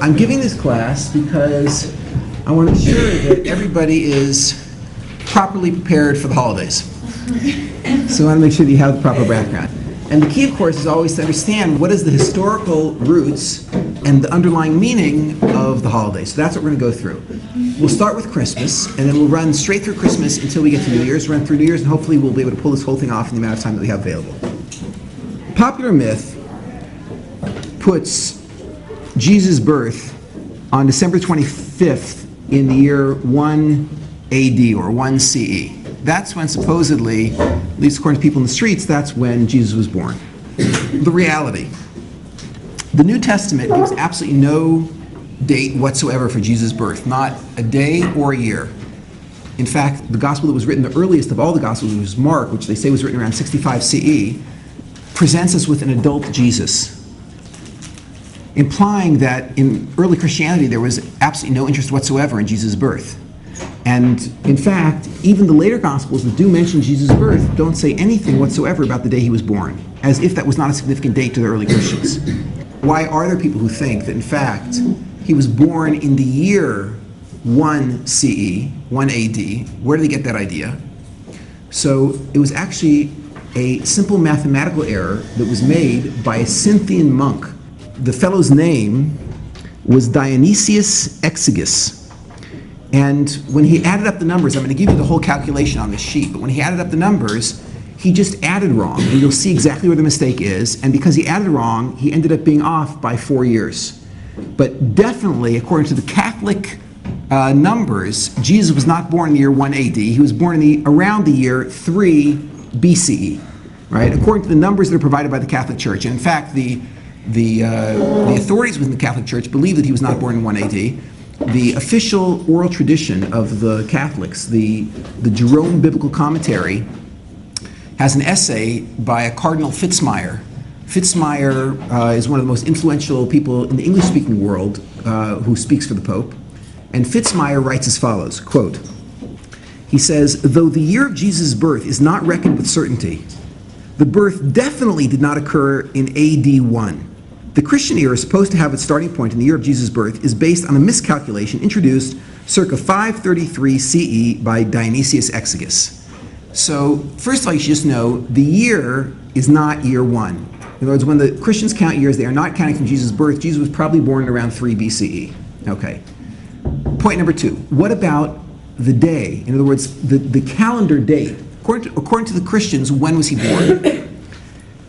I'm giving this class because I want to ensure that everybody is properly prepared for the holidays. So I want to make sure that you have the proper background. And the key, of course, is always to understand what is the historical roots and the underlying meaning of the holidays. So that's what we're going to go through. We'll start with Christmas, and then we'll run straight through Christmas until we get to New Year's, run through New Year's, and hopefully we'll be able to pull this whole thing off in the amount of time that we have available. Popular myth puts Jesus' birth on December 25th in the year 1 AD or 1 CE. That's when supposedly, at least according to people in the streets, that's when Jesus was born. The reality. The New Testament gives absolutely no date whatsoever for Jesus' birth, not a day or a year. In fact, the gospel that was written, the earliest of all the gospels, which was Mark, which they say was written around 65 CE, presents us with an adult Jesus, implying that in early Christianity there was absolutely no interest whatsoever in Jesus' birth. And in fact, even the later Gospels that do mention Jesus' birth don't say anything whatsoever about the day he was born, as if that was not a significant date to the early Christians. Why are there people who think that in fact he was born in the year 1 CE, 1 AD? Where did they get that idea? So it was actually a simple mathematical error that was made by a Scythian monk. The fellow's name was Dionysius Exiguus. And when he added up the numbers, I'm going to give you the whole calculation on this sheet, but when he added up the numbers, he just added wrong, and you'll see exactly where the mistake is. And because he added wrong, he ended up being off by 4 years. But definitely, according to the Catholic numbers, Jesus was not born in the year 1 AD. He was born in around the year 3 BCE, right? According to the numbers that are provided by the Catholic Church. And in fact, the authorities within the Catholic Church believe that he was not born in 1 AD. The official oral tradition of the Catholics, the Jerome Biblical Commentary, has an essay by a Cardinal Fitzmyer. Fitzmyer is one of the most influential people in the English-speaking world who speaks for the Pope. And Fitzmyer writes as follows, quote, he says, "Though the year of Jesus' birth is not reckoned with certainty, the birth definitely did not occur in AD 1. The Christian era is supposed to have its starting point in the year of Jesus' birth is based on a miscalculation introduced circa 533 CE by Dionysius Exiguus." So, first of all, you should just know the year is not year 1. In other words, when the Christians count years, they are not counting from Jesus' birth. Jesus was probably born around 3 BCE. Okay. Point number 2. What about the day? In other words, the calendar date. According to the Christians, when was he born?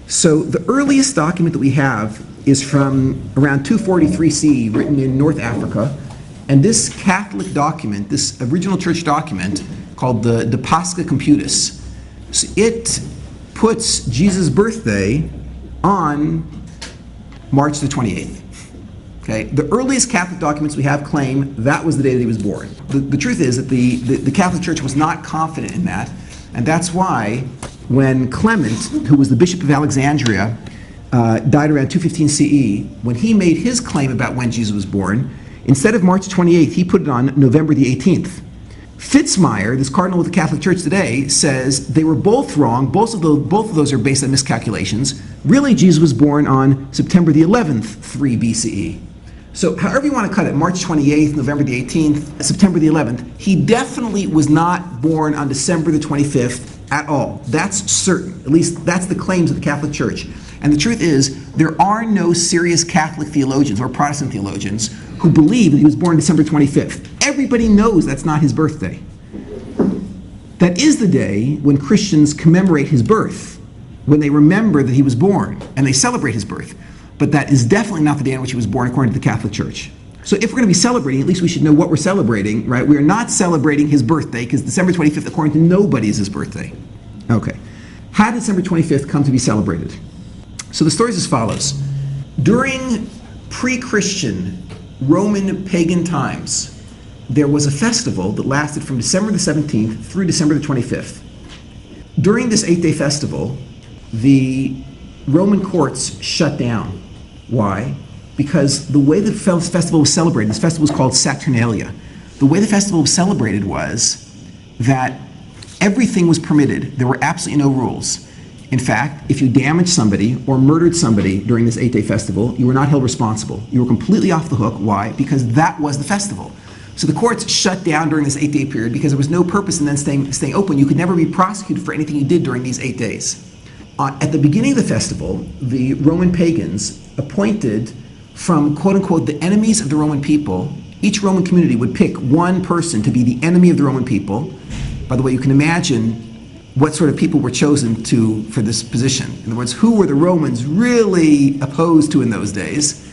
So the earliest document that we have is from around 243 CE, written in North Africa. And this Catholic document, this original church document, called the De Pascha Computus, so it puts Jesus' birthday on March the 28th. Okay? The earliest Catholic documents we have claim that was the day that he was born. The truth is that the Catholic Church was not confident in that, and that's why when Clement, who was the Bishop of Alexandria, died around 215 CE, when he made his claim about when Jesus was born, instead of March 28th, he put it on November the 18th. Fitzmyer, this cardinal of the Catholic Church today, says they were both wrong. Both of those are based on miscalculations. Really, Jesus was born on September the 11th, 3 BCE. So however you want to cut it, March 28th, November the 18th, September the 11th, he definitely was not born on December the 25th at all. That's certain. At least that's the claims of the Catholic Church. And the truth is, there are no serious Catholic theologians or Protestant theologians who believe that he was born December 25th. Everybody knows that's not his birthday. That is the day when Christians commemorate his birth, when they remember that he was born, and they celebrate his birth. But that is definitely not the day on which he was born according to the Catholic Church. So if we're going to be celebrating, at least we should know what we're celebrating, right? We are not celebrating his birthday, because December 25th, according to nobody, is his birthday. Okay. How did December 25th come to be celebrated? So the story is as follows. During pre-Christian Roman pagan times, there was a festival that lasted from December the 17th through December the 25th. During this 8-day festival, the Roman courts shut down. Why? Because the way the festival was celebrated, this festival was called Saturnalia. The way the festival was celebrated was that everything was permitted. There were absolutely no rules. In fact, if you damaged somebody or murdered somebody during this 8-day festival, you were not held responsible. You were completely off the hook. Why? Because that was the festival. So the courts shut down during this 8-day period because there was no purpose in then staying open. You could never be prosecuted for anything you did during these 8 days. At the beginning of the festival, the Roman pagans appointed from, quote unquote, the enemies of the Roman people. Each Roman community would pick one person to be the enemy of the Roman people. By the way, you can imagine what sort of people were chosen for this position. In other words, who were the Romans really opposed to in those days?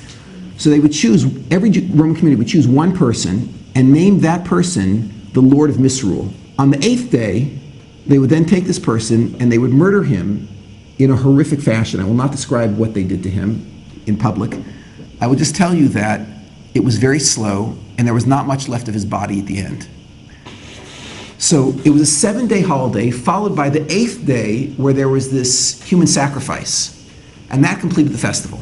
So they would choose, every Roman community would choose one person and name that person the Lord of Misrule. On the 8th day, they would then take this person and they would murder him in a horrific fashion. I will not describe what they did to him in public. I will just tell you that it was very slow and there was not much left of his body at the end. So it was a 7-day holiday followed by the 8th day where there was this human sacrifice. And that completed the festival.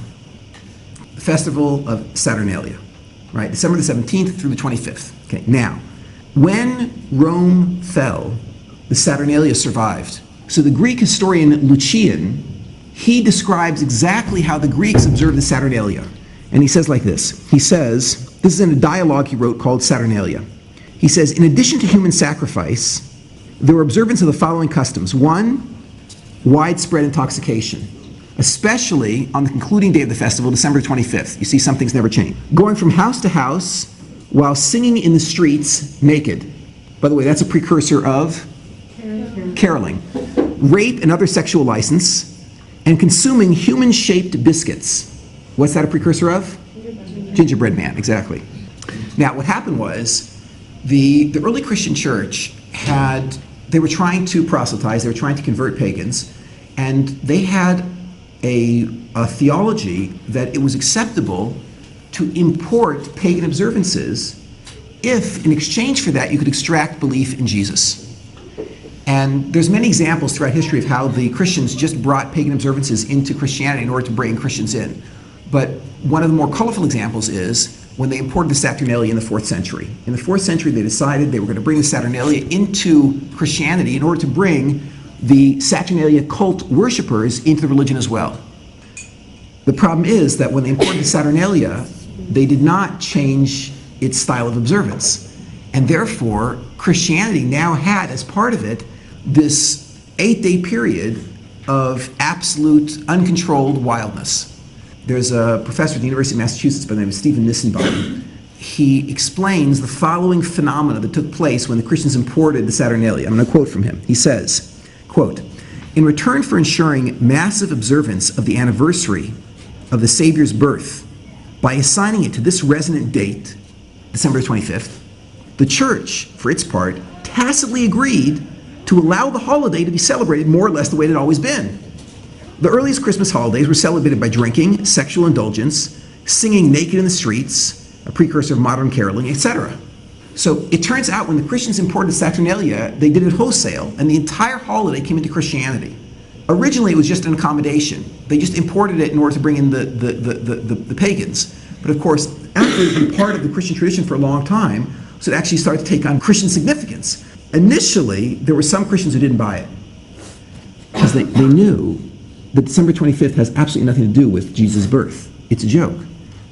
The festival of Saturnalia, right? December the 17th through the 25th. Okay, now, when Rome fell, the Saturnalia survived. So the Greek historian Lucian, he describes exactly how the Greeks observed the Saturnalia. And he says like this. He says, this is in a dialogue he wrote called Saturnalia. He says, in addition to human sacrifice, there were observance of the following customs. 1, widespread intoxication, especially on the concluding day of the festival, December 25th. You see, some things never change. Going from house to house while singing in the streets naked. By the way, that's a precursor of caroling. Rape and other sexual license, and consuming human-shaped biscuits. What's that a precursor of? Gingerbread man, exactly. Now, what happened was, the early Christian church they were trying to proselytize, they were trying to convert pagans, and they had a theology that it was acceptable to import pagan observances if, in exchange for that, you could extract belief in Jesus. And there's many examples throughout history of how the Christians just brought pagan observances into Christianity in order to bring Christians in. But one of the more colorful examples is when they imported the Saturnalia in the 4th century. In the 4th century, they decided they were going to bring the Saturnalia into Christianity in order to bring the Saturnalia cult worshippers into the religion as well. The problem is that when they imported the Saturnalia, they did not change its style of observance. And therefore, Christianity now had, as part of it, this 8-day period of absolute, uncontrolled wildness. There's a professor at the University of Massachusetts by the name of Stephen Nissenbaum. He explains the following phenomena that took place when the Christians imported the Saturnalia. I'm going to quote from him. He says, quote, in return for ensuring massive observance of the anniversary of the Savior's birth by assigning it to this resonant date, December 25th, the Church, for its part, tacitly agreed to allow the holiday to be celebrated more or less the way it had always been. The earliest Christmas holidays were celebrated by drinking, sexual indulgence, singing naked in the streets, a precursor of modern caroling, etc. So it turns out when the Christians imported Saturnalia, they did it wholesale, and the entire holiday came into Christianity. Originally, it was just an accommodation. They just imported it in order to bring in the pagans. But of course, after it had been part of the Christian tradition for a long time, so it actually started to take on Christian significance. Initially, there were some Christians who didn't buy it, because they knew that December 25th has absolutely nothing to do with Jesus' birth. It's a joke.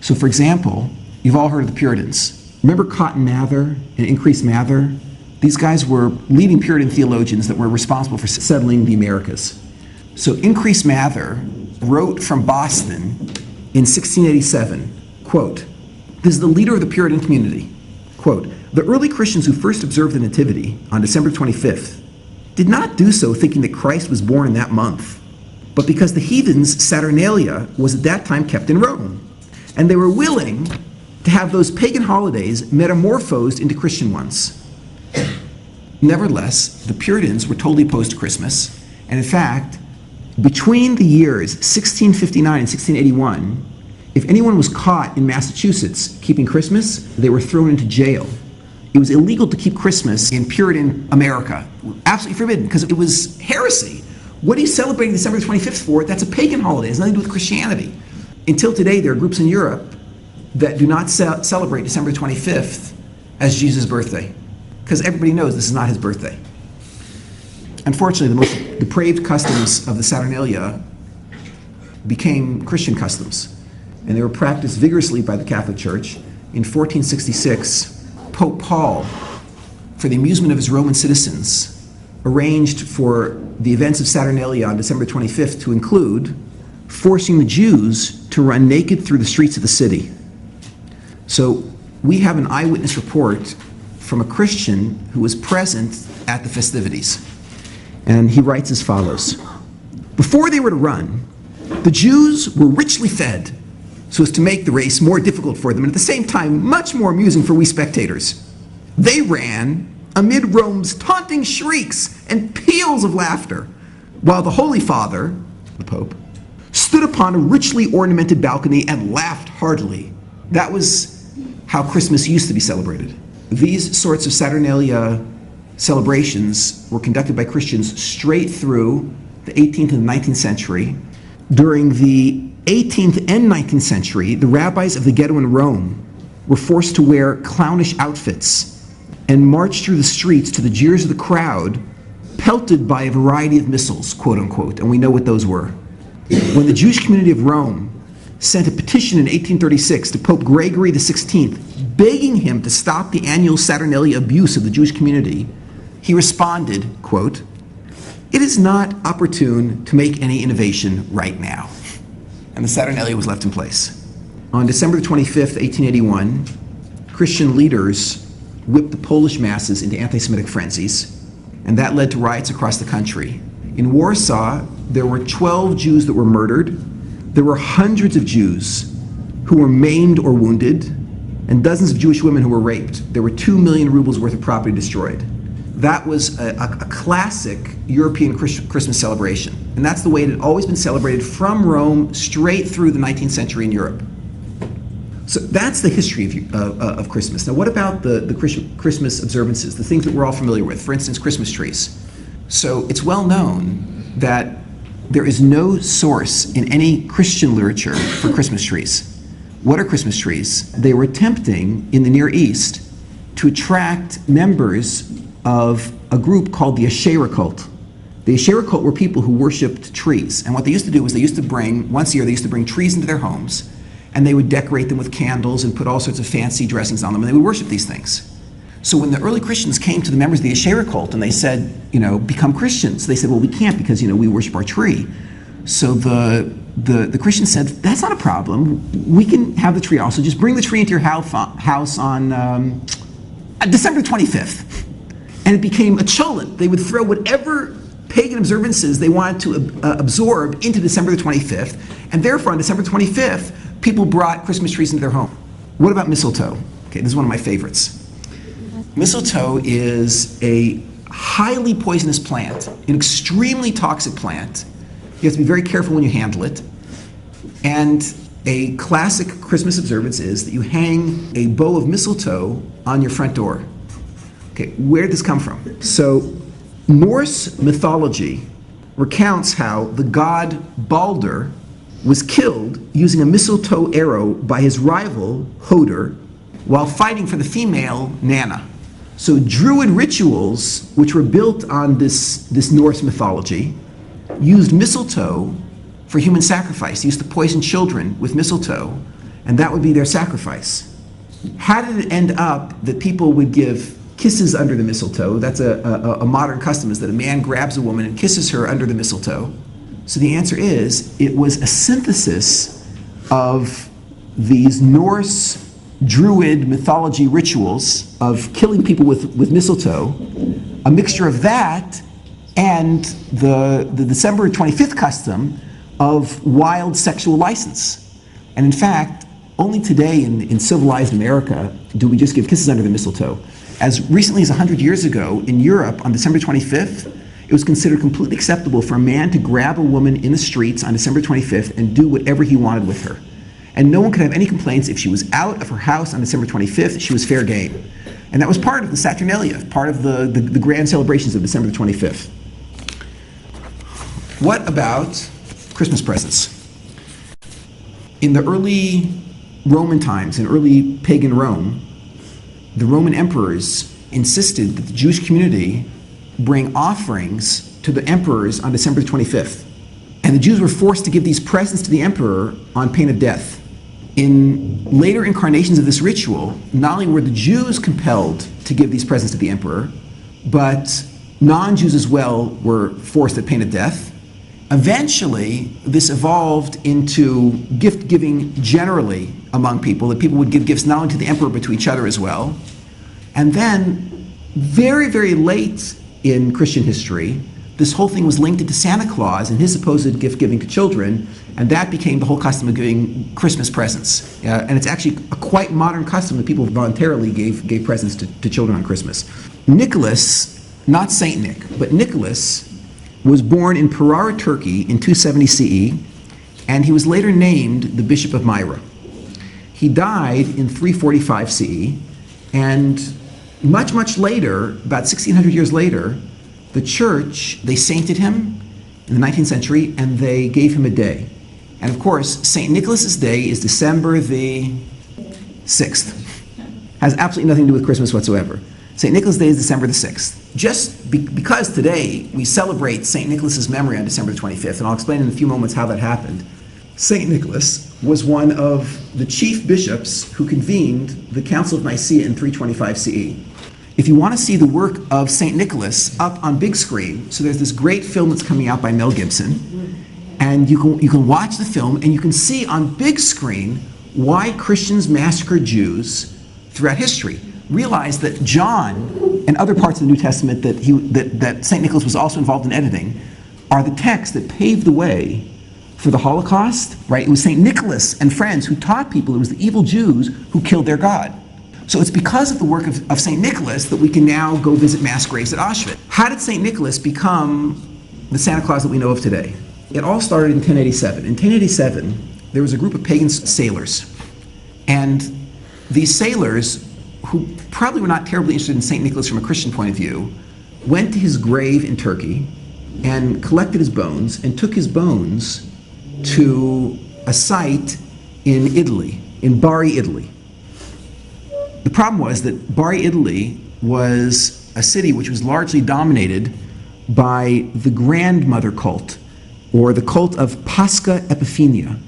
So for example, you've all heard of the Puritans. Remember Cotton Mather and Increase Mather? These guys were leading Puritan theologians that were responsible for settling the Americas. So Increase Mather wrote from Boston in 1687, quote, this is the leader of the Puritan community, quote, the early Christians who first observed the Nativity on December 25th did not do so thinking that Christ was born in that month, but because the heathens' Saturnalia was at that time kept in Rome, and they were willing to have those pagan holidays metamorphosed into Christian ones. Nevertheless, the Puritans were totally opposed to Christmas, and in fact, between the years 1659 and 1681, if anyone was caught in Massachusetts keeping Christmas, they were thrown into jail. It was illegal to keep Christmas in Puritan America. Absolutely forbidden, because it was heresy. What are you celebrating December 25th for? That's a pagan holiday. It has nothing to do with Christianity. Until today, there are groups in Europe that do not celebrate December 25th as Jesus' birthday, because everybody knows this is not his birthday. Unfortunately, the most depraved customs of the Saturnalia became Christian customs, and they were practiced vigorously by the Catholic Church. In 1466, Pope Paul, for the amusement of his Roman citizens, arranged for the events of Saturnalia on December 25th to include forcing the Jews to run naked through the streets of the city. So we have an eyewitness report from a Christian who was present at the festivities. And he writes as follows: "Before they were to run, the Jews were richly fed so as to make the race more difficult for them, and at the same time much more amusing for we spectators. They ran amid Rome's taunting shrieks and peals of laughter, while the Holy Father, the Pope, stood upon a richly ornamented balcony and laughed heartily." That was how Christmas used to be celebrated. These sorts of Saturnalia celebrations were conducted by Christians straight through the 18th and 19th century. During the 18th and 19th century, the rabbis of the ghetto in Rome were forced to wear clownish outfits and march through the streets to the jeers of the crowd, pelted by a variety of missiles, quote unquote, and we know what those were. When the Jewish community of Rome sent a petition in 1836 to Pope Gregory XVI, begging him to stop the annual Saturnalia abuse of the Jewish community, he responded, quote, "It is not opportune to make any innovation right now." And the Saturnalia was left in place. On December 25th, 1881, Christian leaders whipped the Polish masses into anti-Semitic frenzies, and that led to riots across the country. In Warsaw, there were 12 Jews that were murdered. There were hundreds of Jews who were maimed or wounded, and dozens of Jewish women who were raped. There were 2 million rubles worth of property destroyed. That was a classic European Christmas celebration, and that's the way it had always been celebrated from Rome straight through the 19th century in Europe. So that's the history of Christmas. Now, what about the Christmas observances, the things that we're all familiar with? For instance, Christmas trees. So it's well known that there is no source in any Christian literature for Christmas trees. What are Christmas trees? They were attempting in the Near East to attract members of a group called the Asherah cult. The Asherah cult were people who worshipped trees, and what they used to do was once a year, they used to bring trees into their homes, and they would decorate them with candles and put all sorts of fancy dressings on them, and they would worship these things. So when the early Christians came to the members of the Asherah cult and they said, become Christians, they said, well, we can't because, we worship our tree. So the Christians said, that's not a problem. We can have the tree also. Just bring the tree into your house on December 25th. And it became a cholent. They would throw whatever pagan observances they wanted to absorb into December the 25th. And therefore, on December 25th, people brought Christmas trees into their home. What about mistletoe? Okay, this is one of my favorites. Mistletoe is a highly poisonous plant, an extremely toxic plant. You have to be very careful when you handle it. And a classic Christmas observance is that you hang a bow of mistletoe on your front door. Okay, where did this come from? So, Norse mythology recounts how the god Balder was killed using a mistletoe arrow by his rival, Hoder, while fighting for the female, Nanna. So Druid rituals, which were built on this Norse mythology, used mistletoe for human sacrifice. They used to poison children with mistletoe, and that would be their sacrifice. How did it end up that people would give kisses under the mistletoe? That's a modern custom, is that a man grabs a woman and kisses her under the mistletoe. So the answer is, it was a synthesis of these Norse Druid mythology rituals of killing people with mistletoe, a mixture of that and the December 25th custom of wild sexual license. And in fact, only today in civilized America do we just give kisses under the mistletoe. As recently as 100 years ago, in Europe, on December 25th, it was considered completely acceptable for a man to grab a woman in the streets on December 25th and do whatever he wanted with her. And no one could have any complaints if she was out of her house on December 25th, she was fair game. And that was part of the Saturnalia, part of the grand celebrations of December 25th. What about Christmas presents? In the early Roman times, in early pagan Rome, the Roman emperors insisted that the Jewish community bring offerings to the emperors on December 25th. And the Jews were forced to give these presents to the emperor on pain of death. In later incarnations of this ritual, not only were the Jews compelled to give these presents to the emperor, but non-Jews as well were forced at pain of death. Eventually, this evolved into gift giving generally among people, that people would give gifts not only to the emperor but to each other as well. And then, very, very late in Christian history, this whole thing was linked into Santa Claus and his supposed gift giving to children, and that became the whole custom of giving Christmas presents. And it's actually a quite modern custom that people voluntarily gave presents to children on Christmas. Nicholas, not Saint Nick, but Nicholas, was born in Ferrara, Turkey in 270 CE, and he was later named the Bishop of Myra. He died in 345 CE, and much, much later, about 1600 years later, the church, they sainted him in the 19th century, and they gave him a day. And of course, St. Nicholas's Day is December the 6th. Has absolutely nothing to do with Christmas whatsoever. St. Nicholas Day is December the 6th. Just because today we celebrate St. Nicholas's memory on December the 25th, and I'll explain in a few moments how that happened. St. Nicholas was one of the chief bishops who convened the Council of Nicaea in 325 CE. If you want to see the work of St. Nicholas up on big screen, so there's this great film that's coming out by Mel Gibson, and you can watch the film and you can see on big screen why Christians massacred Jews throughout history. Realize that John and other parts of the New Testament that St. Nicholas was also involved in editing are the texts that paved the way for the Holocaust, right? It was St. Nicholas and friends who taught people it was the evil Jews who killed their God. So it's because of the work of St. Nicholas that we can now go visit mass graves at Auschwitz. How did St. Nicholas become the Santa Claus that we know of today? It all started in 1087. In 1087, there was a group of pagan sailors. And these sailors, who probably were not terribly interested in St. Nicholas from a Christian point of view, went to his grave in Turkey and collected his bones and took his bones to a site in Italy, in Bari, Italy. The problem was that Bari, Italy was a city which was largely dominated by the grandmother cult, or the cult of Pascha Epiphania.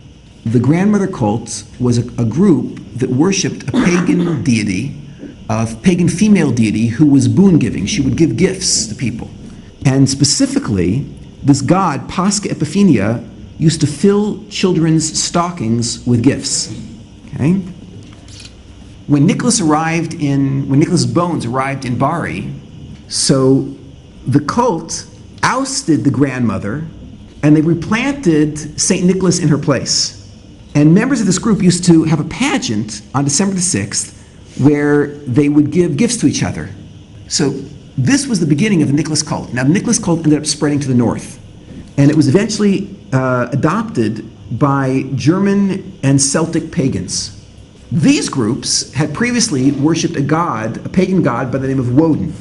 The grandmother cult was a group that worshipped a pagan deity, a pagan female deity who was boon-giving. She would give gifts to people. And specifically, this god, Pascha Epiphania, used to fill children's stockings with gifts. Okay? When Nicholas's bones arrived in Bari, so the cult ousted the grandmother and they replanted St. Nicholas in her place. And members of this group used to have a pageant on December the 6th where they would give gifts to each other. So this was the beginning of the Nicholas cult. Now the Nicholas cult ended up spreading to the north, and it was eventually adopted by German and Celtic pagans. These groups had previously worshipped a pagan god by the name of Woden.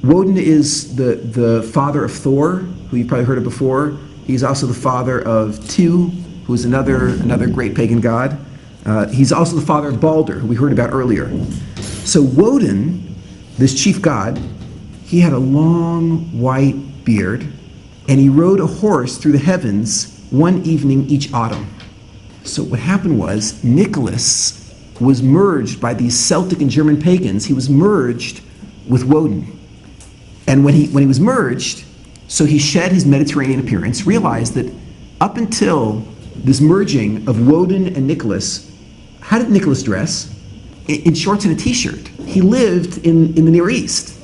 Woden is the father of Thor, who you've probably heard of before. He's also the father of Tu, who is another great pagan god. He's also the father of Balder, who we heard about earlier. So Woden, this chief god, he had a long white beard, and he rode a horse through the heavens one evening each autumn. So what happened was Nicholas was merged by these Celtic and German pagans. He was merged with Woden. And when he was merged, so he shed his Mediterranean appearance, realized that up until this merging of Woden and Nicholas, how did Nicholas dress? In shorts and a t-shirt. He lived in the Near East.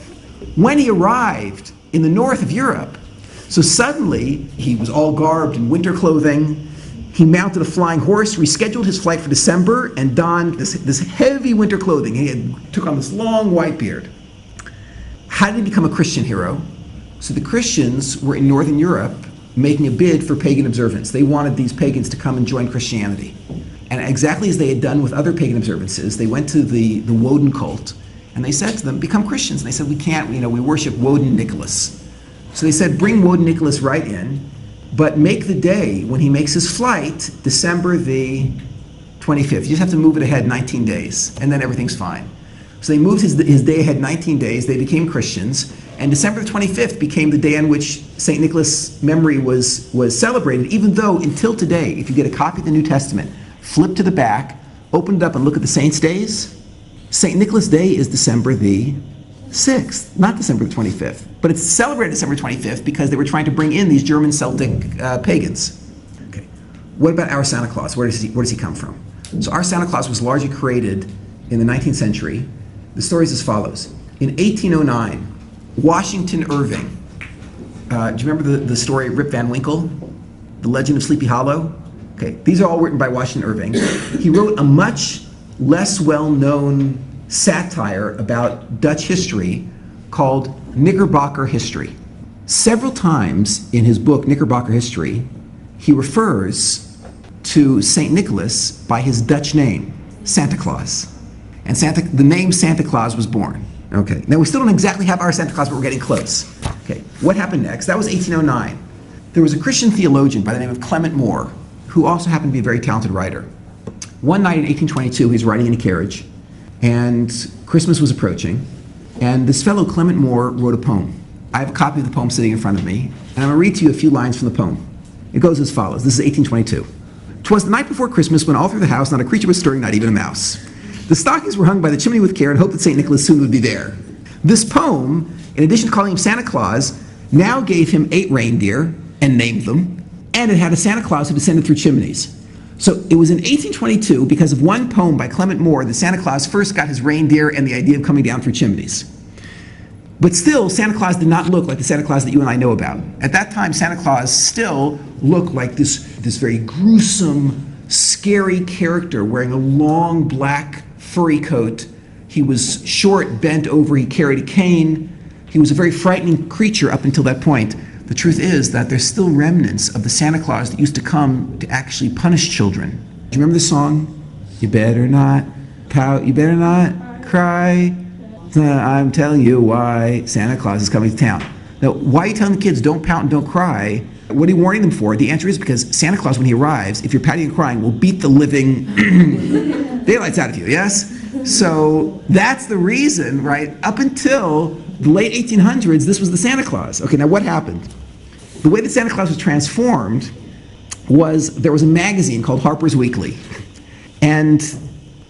When he arrived in the north of Europe, so suddenly he was all garbed in winter clothing. He mounted a flying horse, rescheduled his flight for December, and donned this heavy winter clothing. He took on this long white beard. How did he become a Christian hero? So the Christians were in Northern Europe making a bid for pagan observance. They wanted these pagans to come and join Christianity. And exactly as they had done with other pagan observances, they went to the Woden cult, and they said to them, become Christians. And they said, we can't, we worship Woden Nicholas. So they said, bring Woden Nicholas right in, but make the day when he makes his flight December the 25th. You just have to move it ahead 19 days, and then everything's fine. So they moved his day ahead 19 days. They became Christians. And December 25th became the day on which St. Nicholas' memory was celebrated, even though until today, if you get a copy of the New Testament, flip to the back, open it up and look at the saints' days, St. Nicholas' Day is December the 6th, not December the 25th. But it's celebrated December 25th because they were trying to bring in these German Celtic pagans. Okay. What about our Santa Claus? Where does he come from? So our Santa Claus was largely created in the 19th century. The story is as follows. In 1809, Washington Irving, do you remember the story Rip Van Winkle? The Legend of Sleepy Hollow? Okay, these are all written by Washington Irving. He wrote a much less well-known satire about Dutch history called Knickerbocker History. Several times in his book, Knickerbocker History, he refers to St. Nicholas by his Dutch name, Santa Claus. And the name Santa Claus was born. Okay, now we still don't exactly have our Santa Claus, but we're getting close. Okay, what happened next? That was 1809. There was a Christian theologian by the name of Clement Moore, who also happened to be a very talented writer. One night in 1822, he was riding in a carriage, and Christmas was approaching, and this fellow Clement Moore wrote a poem. I have a copy of the poem sitting in front of me, and I'm going to read to you a few lines from the poem. It goes as follows. This is 1822. "'Twas the night before Christmas when all through the house not a creature was stirring, not even a mouse. The stockings were hung by the chimney with care and hoped that St. Nicholas soon would be there. This poem, in addition to calling him Santa Claus, now gave him 8 reindeer and named them, and it had a Santa Claus who descended through chimneys. So it was in 1822, because of one poem by Clement Moore, that Santa Claus first got his reindeer and the idea of coming down through chimneys. But still, Santa Claus did not look like the Santa Claus that you and I know about. At that time, Santa Claus still looked like this very gruesome, scary character wearing a long black furry coat. He was short, bent over, he carried a cane. He was a very frightening creature up until that point. The truth is that there's still remnants of the Santa Claus that used to come to actually punish children. Do you remember the song? You better not pout, you better not cry. I'm telling you why Santa Claus is coming to town. Now, why are you telling the kids don't pout and don't cry? What are you warning them for? The answer is because Santa Claus, when he arrives, if you're pouting and crying, will beat the living daylights out of you, yes? So that's the reason, right? Up until the late 1800s, this was the Santa Claus. Okay, now what happened? The way that Santa Claus was transformed was there was a magazine called Harper's Weekly, and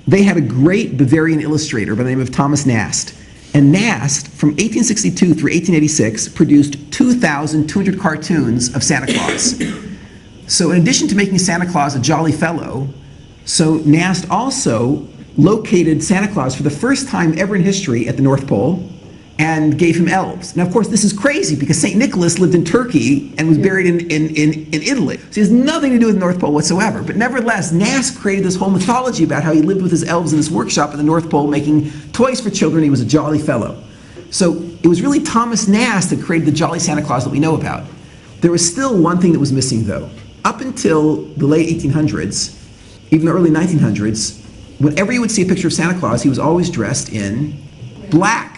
they had a great Bavarian illustrator by the name of Thomas Nast. And Nast, from 1862 through 1886, produced 2,200 cartoons of Santa Claus. So in addition to making Santa Claus a jolly fellow, so Nast also located Santa Claus for the first time ever in history at the North Pole and gave him elves. Now, of course, this is crazy because St. Nicholas lived in Turkey and was buried in Italy. So he has nothing to do with the North Pole whatsoever. But nevertheless, Nast created this whole mythology about how he lived with his elves in his workshop at the North Pole making toys for children. He was a jolly fellow. So it was really Thomas Nast that created the jolly Santa Claus that we know about. There was still one thing that was missing, though. Up until the late 1800s, even the early 1900s, whenever you would see a picture of Santa Claus, he was always dressed in black.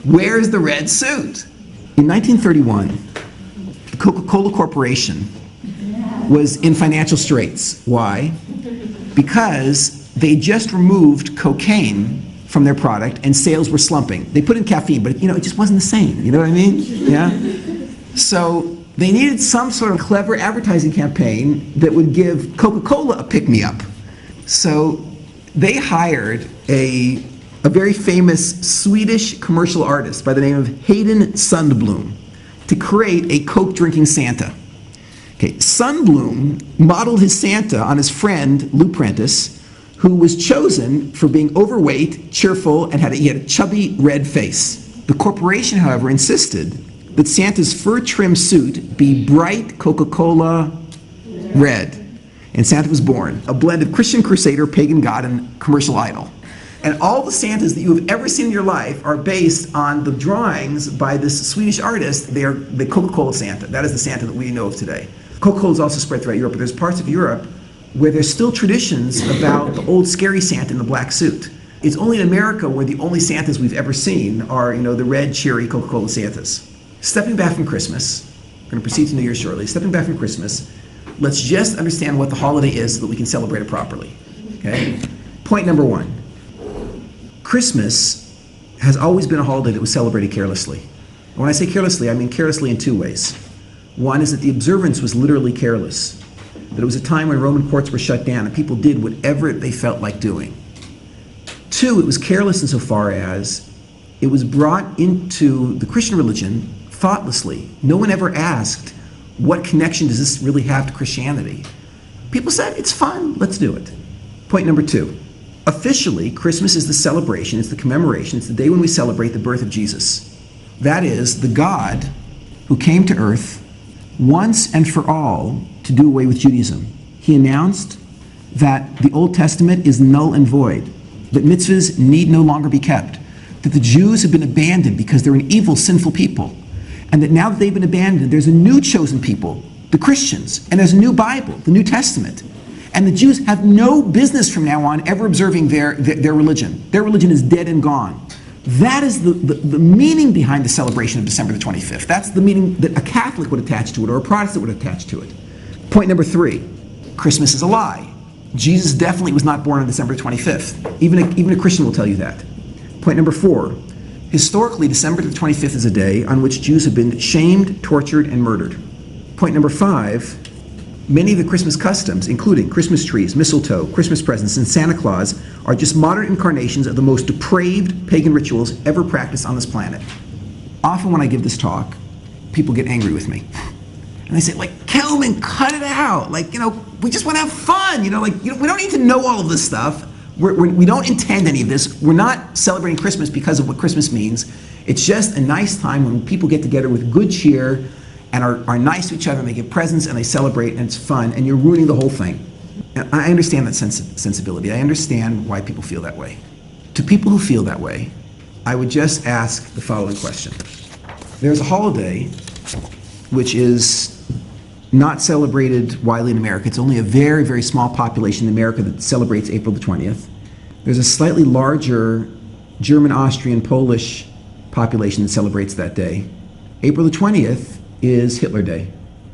Where's the red suit? In 1931, the Coca-Cola Corporation was in financial straits. Why? Because they just removed cocaine from their product and sales were slumping. They put in caffeine, but it just wasn't the same. You know what I mean? Yeah? So they needed some sort of clever advertising campaign that would give Coca-Cola a pick-me-up. So they hired a very famous Swedish commercial artist by the name of Hayden Sundblom to create a Coke-drinking Santa. Okay, Sundblom modeled his Santa on his friend Lou Prentice, who was chosen for being overweight, cheerful, and he had a chubby red face. The corporation, however, insisted that Santa's fur-trimmed suit be bright Coca-Cola red. And Santa was born, a blend of Christian crusader, pagan god, and commercial idol. And all the Santas that you have ever seen in your life are based on the drawings by this Swedish artist. They are the Coca-Cola Santa. That is the Santa that we know of today. Coca-Cola is also spread throughout Europe, but there's parts of Europe where there's still traditions about the old scary Santa in the black suit. It's only in America where the only Santas we've ever seen are, the red, cheery Coca-Cola Santas. Stepping back from Christmas, we're going to proceed to New Year's shortly. Stepping back from Christmas, let's just understand what the holiday is so that we can celebrate it properly. Okay? Point number 1. Christmas has always been a holiday that was celebrated carelessly. And when I say carelessly, I mean carelessly in two ways. One is that the observance was literally careless, that it was a time when Roman courts were shut down and people did whatever they felt like doing. Two, it was careless insofar as it was brought into the Christian religion thoughtlessly. No one ever asked, what connection does this really have to Christianity? People said, it's fun, let's do it. Point number two. Officially, Christmas is the celebration, it's the commemoration, it's the day when we celebrate the birth of Jesus. That is, the God who came to earth once and for all to do away with Judaism. He announced that the Old Testament is null and void, that mitzvahs need no longer be kept, that the Jews have been abandoned because they're an evil, sinful people, and that now that they've been abandoned, there's a new chosen people, the Christians, and there's a new Bible, the New Testament. And the Jews have no business from now on ever observing their religion. Their religion is dead and gone. That is the meaning behind the celebration of December the 25th. That's the meaning that a Catholic would attach to it or a Protestant would attach to it. Point number three, Christmas is a lie. Jesus definitely was not born on December 25th. Even a Christian will tell you that. Point number four, historically December the 25th is a day on which Jews have been shamed, tortured, and murdered. Point number five, many of the Christmas customs, including Christmas trees, mistletoe, Christmas presents, and Santa Claus, are just modern incarnations of the most depraved pagan rituals ever practiced on this planet. Often when I give this talk, people get angry with me. And they say, Kelemen, cut it out. We just want to have fun. We don't need to know all of this stuff. We don't intend any of this. We're not celebrating Christmas because of what Christmas means. It's just a nice time when people get together with good cheer and are nice to each other, and they give presents, and they celebrate, and it's fun, and you're ruining the whole thing. And I understand that sensibility. I understand why people feel that way. To people who feel that way, I would just ask the following question. There's a holiday which is not celebrated widely in America. It's only a very, very small population in America that celebrates April the 20th. There's a slightly larger German, Austrian, Polish population that celebrates that day. April the 20th is Hitler Day.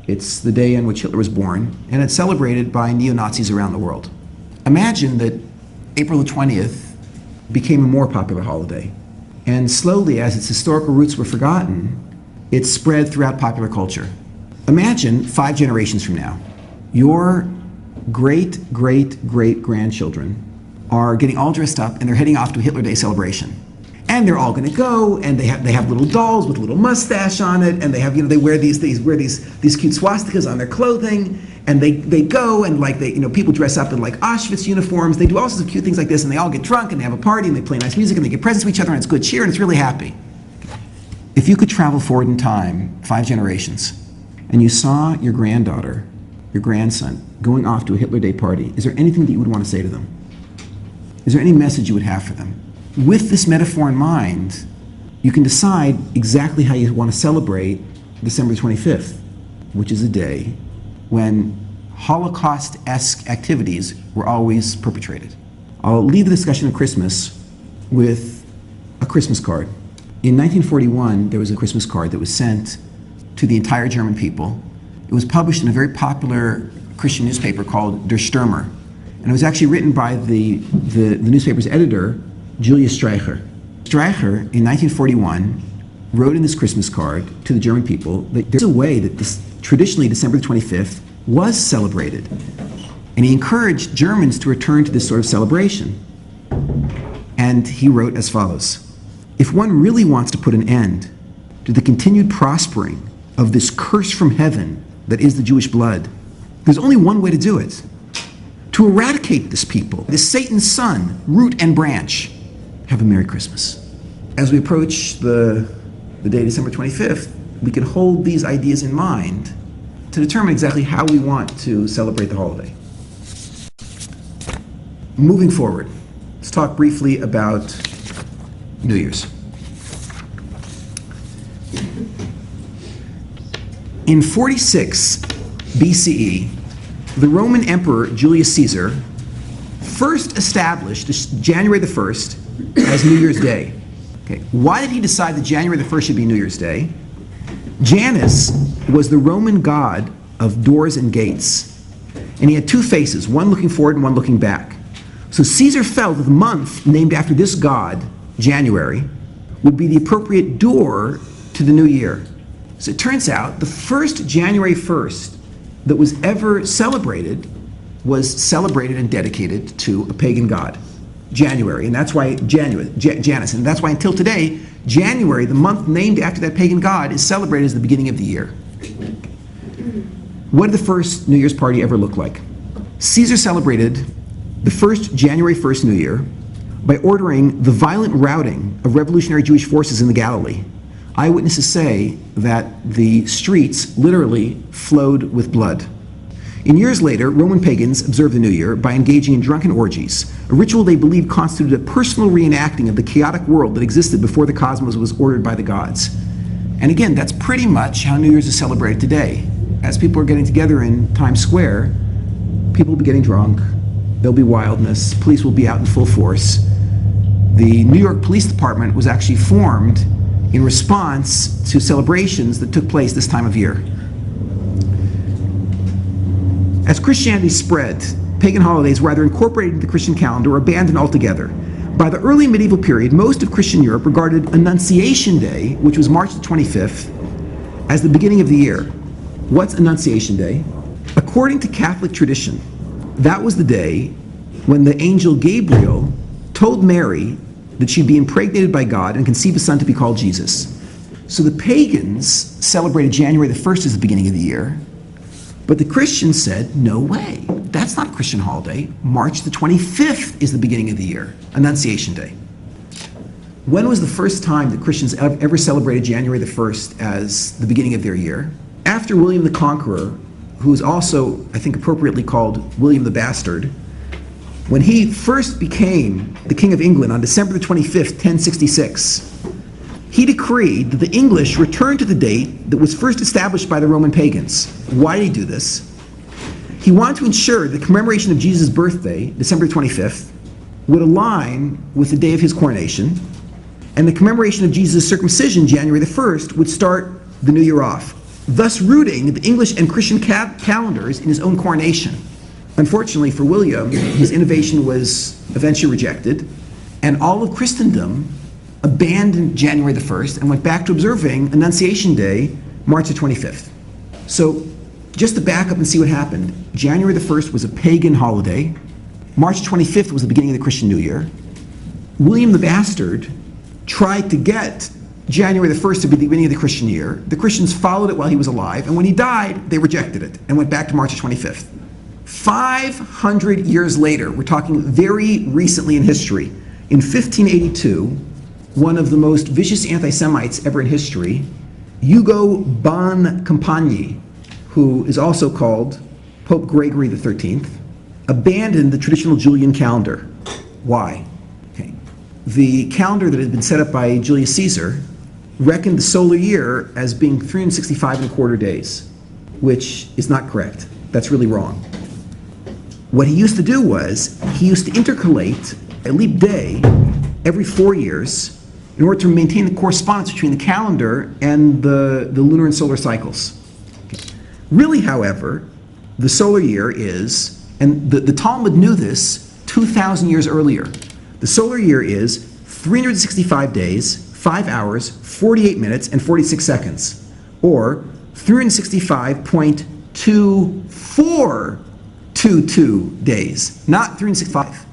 It's the day on which Hitler was born, and it's celebrated by neo-Nazis around the world. Imagine that April the 20th became a more popular holiday, and slowly, as its historical roots were forgotten, it spread throughout popular culture. Imagine 5 generations from now, your great-great-great-grandchildren are getting all dressed up, and they're heading off to a Hitler Day celebration. And they're all going to go, and they have little dolls with a little mustache on it, and they wear these cute swastikas on their clothing, and they go and people dress up in Auschwitz uniforms. They do all sorts of cute things like this, and they all get drunk and they have a party and they play nice music and they give presents to each other and it's good cheer and it's really happy. If you could travel forward in time 5 generations and you saw your granddaughter, your grandson going off to a Hitler Day party, is there anything that you would want to say to them? Is there any message you would have for them? With this metaphor in mind, you can decide exactly how you want to celebrate December 25th, which is a day when Holocaust-esque activities were always perpetrated. I'll leave the discussion of Christmas with a Christmas card. In 1941, there was a Christmas card that was sent to the entire German people. It was published in a very popular Christian newspaper called Der Stürmer, and it was actually written by the newspaper's editor, Julius Streicher. Streicher, in 1941, wrote in this Christmas card to the German people that there's a way that traditionally December 25th was celebrated. And he encouraged Germans to return to this sort of celebration. And he wrote as follows: if one really wants to put an end to the continued prospering of this curse from heaven that is the Jewish blood, there's only one way to do it: to eradicate this people, this Satan's son, root and branch. Have a Merry Christmas. As we approach the day December 25th, we can hold these ideas in mind to determine exactly how we want to celebrate the holiday. Moving forward, let's talk briefly about New Year's. In 46 BCE, the Roman Emperor Julius Caesar first established January the 1st as New Year's Day. Okay. Why did he decide that January the 1st should be New Year's Day? Janus was the Roman god of doors and gates, and he had 2 faces, one looking forward and one looking back. So Caesar felt that the month named after this god, January, would be the appropriate door to the new year. So it turns out the first January 1st that was ever celebrated was celebrated and dedicated to a pagan god, January, and that's why Janus, and that's why until today, January, the month named after that pagan god, is celebrated as the beginning of the year. What did the first New Year's party ever look like? Caesar celebrated the first January 1st New Year by ordering the violent routing of revolutionary Jewish forces in the Galilee. Eyewitnesses say that the streets literally flowed with blood. In years later, Roman pagans observed the New Year by engaging in drunken orgies, a ritual they believed constituted a personal reenacting of the chaotic world that existed before the cosmos was ordered by the gods. And again, that's pretty much how New Year's is celebrated today. As people are getting together in Times Square, people will be getting drunk, there'll be wildness, police will be out in full force. The New York Police Department was actually formed in response to celebrations that took place this time of year. As Christianity spread, pagan holidays were either incorporated into the Christian calendar or abandoned altogether. By the early medieval period, most of Christian Europe regarded Annunciation Day, which was March the 25th, as the beginning of the year. What's Annunciation Day? According to Catholic tradition, that was the day when the angel Gabriel told Mary that she'd be impregnated by God and conceive a son to be called Jesus. So the pagans celebrated January the 1st as the beginning of the year, but the Christians said, no way, that's not a Christian holiday. March the 25th is the beginning of the year, Annunciation Day. When was the first time that Christians ever celebrated January the 1st as the beginning of their year? After William the Conqueror, who is also, I think, appropriately called William the Bastard, when he first became the King of England on December the 25th, 1066, he decreed that the English return to the date that was first established by the Roman pagans. Why did he do this? He wanted to ensure the commemoration of Jesus' birthday, December 25th, would align with the day of his coronation, and the commemoration of Jesus' circumcision, January the 1st, would start the new year off, thus rooting the English and Christian calendars in his own coronation. Unfortunately for William, his innovation was eventually rejected, and all of Christendom abandoned January the 1st and went back to observing Annunciation Day, March the 25th. So, just to back up and see what happened, January the 1st was a pagan holiday. March 25th was the beginning of the Christian New Year. William the Bastard tried to get January the 1st to be the beginning of the Christian year. The Christians followed it while he was alive, and when he died, they rejected it and went back to March the 25th. 500 years later, we're talking very recently in history, in 1582, one of the most vicious anti-Semites ever in history, Ugo Bon Compagni, who is also called Pope Gregory XIII, abandoned the traditional Julian calendar. Why? Okay. The calendar that had been set up by Julius Caesar reckoned the solar year as being 365 and a quarter days, which is not correct. That's really wrong. What he used to do was, he used to intercalate a leap day every 4 years in order to maintain the correspondence between the calendar and the lunar and solar cycles. Really, however, the solar year is, and the Talmud knew this 2,000 years earlier, the solar year is 365 days, 5 hours, 48 minutes, and 46 seconds, or 365.2422 days, not 365.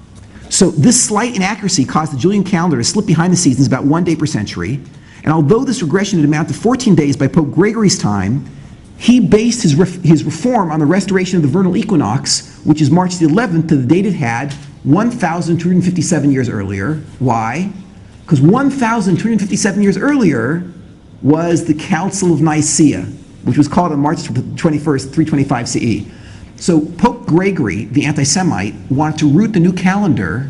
So this slight inaccuracy caused the Julian calendar to slip behind the seasons about 1 day per century, and although this regression had amounted to 14 days by Pope Gregory's time, he based his reform on the restoration of the vernal equinox, which is March the 11th, to the date it had 1,257 years earlier. Why? Because 1,257 years earlier was the Council of Nicaea, which was called on March 21st, 325 CE. So Pope Gregory, the anti-Semite, wanted to root the new calendar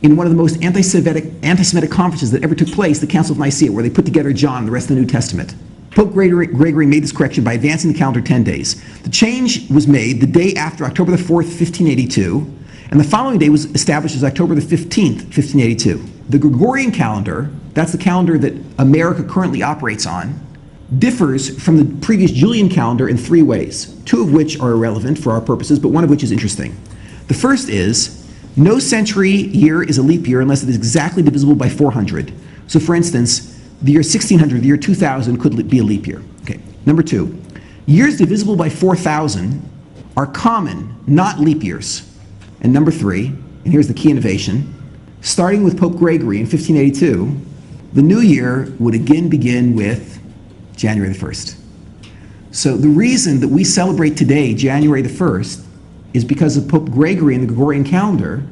in one of the most anti-Semitic conferences that ever took place, the Council of Nicaea, where they put together John and the rest of the New Testament. Pope Gregory made this correction by advancing the calendar 10 days. The change was made the day after October the 4th, 1582, and the following day was established as October the 15th, 1582. The Gregorian calendar, that's the calendar that America currently operates on, differs from the previous Julian calendar in 3 ways, 2 of which are irrelevant for our purposes, but one of which is interesting. The first is No century year is a leap year unless it is exactly divisible by 400. So for instance, the year 1600, the year 2000 could be a leap year. Okay. Number 2, years divisible by 4,000 are common, not leap years. And number 3, and here's the key innovation, starting with Pope Gregory in 1582, the new year would again begin with January the 1st. So the reason that we celebrate today, January the 1st, is because of Pope Gregory and the Gregorian calendar.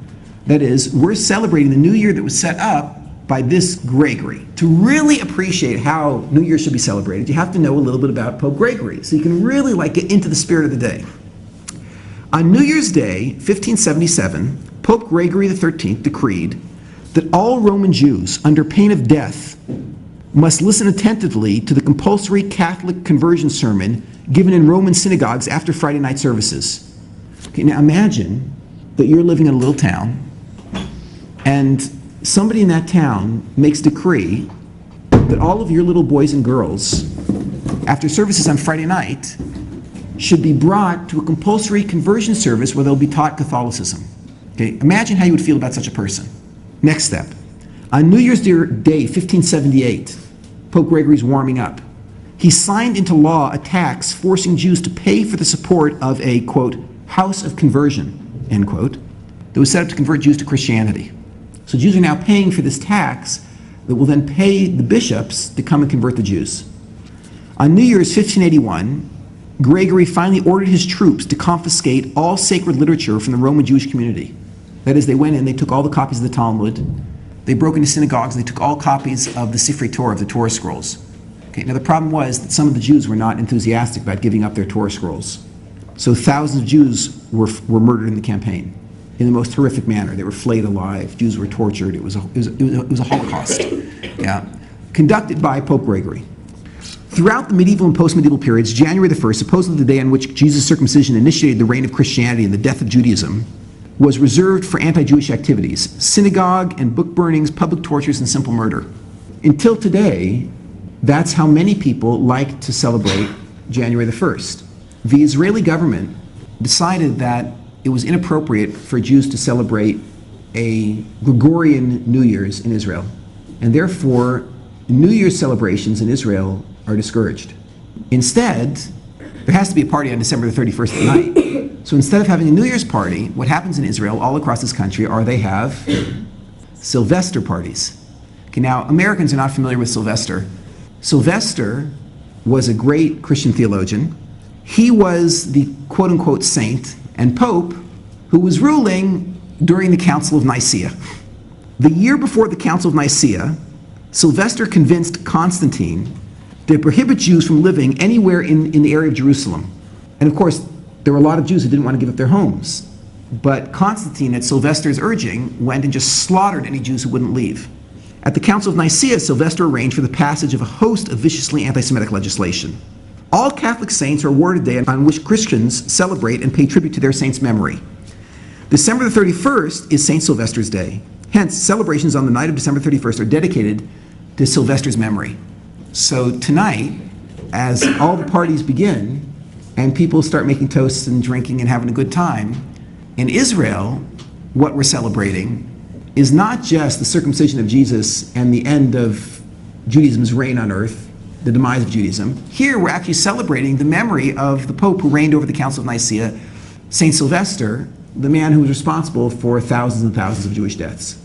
That is, we're celebrating the new year that was set up by this Gregory. To really appreciate how New Year should be celebrated, you have to know a little bit about Pope Gregory, so you can really get into the spirit of the day. On New Year's Day, 1577, Pope Gregory XIII decreed that all Roman Jews, under pain of death, must listen attentively to the compulsory Catholic conversion sermon given in Roman synagogues after Friday night services. Okay, now imagine that you're living in a little town, and somebody in that town makes a decree that all of your little boys and girls, after services on Friday night, should be brought to a compulsory conversion service where they'll be taught Catholicism. Okay, imagine how you would feel about such a person. Next step. On New Year's Day, 1578, Pope Gregory's warming up. He signed into law a tax forcing Jews to pay for the support of a, quote, house of conversion, end quote, that was set up to convert Jews to Christianity. So Jews are now paying for this tax that will then pay the bishops to come and convert the Jews. On New Year's 1581, Gregory finally ordered his troops to confiscate all sacred literature from the Roman Jewish community. That is, they went in, they took all the copies of the Talmud, they broke into synagogues, they took all copies of the Sifrei Torah, of the Torah scrolls. Okay, now the problem was that some of the Jews were not enthusiastic about giving up their Torah scrolls. So thousands of Jews were murdered in the campaign in the most horrific manner. They were flayed alive. Jews were tortured. It was a Holocaust, yeah, conducted by Pope Gregory. Throughout the medieval and post-medieval periods, January the 1st, supposedly the day on which Jesus' circumcision initiated the reign of Christianity and the death of Judaism, was reserved for anti-Jewish activities, synagogue and book burnings, public tortures, and simple murder. Until today, that's how many people like to celebrate January the 1st. The Israeli government decided that it was inappropriate for Jews to celebrate a Gregorian New Year's in Israel, and therefore New Year's celebrations in Israel are discouraged. Instead, there has to be a party on December the 31st at night. So instead of having a New Year's party, what happens in Israel all across this country are they have Sylvester parties. Okay, now Americans are not familiar with Sylvester. Sylvester was a great Christian theologian. He was the quote-unquote saint and pope who was ruling during the Council of Nicaea. The year before the Council of Nicaea, Sylvester convinced Constantine to prohibit Jews from living anywhere in the area of Jerusalem. And of course, there were a lot of Jews who didn't want to give up their homes. But Constantine, at Sylvester's urging, went and just slaughtered any Jews who wouldn't leave. At the Council of Nicaea, Sylvester arranged for the passage of a host of viciously anti-Semitic legislation. All Catholic saints are awarded a day on which Christians celebrate and pay tribute to their saints' memory. December the 31st is St. Sylvester's Day. Hence, celebrations on the night of December 31st are dedicated to Sylvester's memory. So tonight, as all the parties begin, and people start making toasts and drinking and having a good time, in Israel, what we're celebrating is not just the circumcision of Jesus and the end of Judaism's reign on earth, the demise of Judaism. Here we're actually celebrating the memory of the Pope who reigned over the Council of Nicaea, St. Sylvester, the man who was responsible for thousands and thousands of Jewish deaths.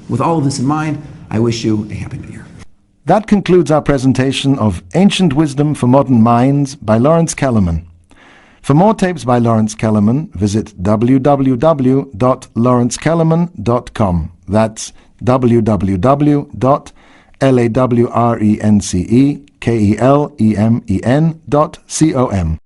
With all of this in mind, I wish you a Happy New Year. That concludes our presentation of Ancient Wisdom for Modern Minds by Lawrence Kelemen. For more tapes by Lawrence Kelemen, visit www.lawrencekelemen.com. That's www.lawrencekelemen.com.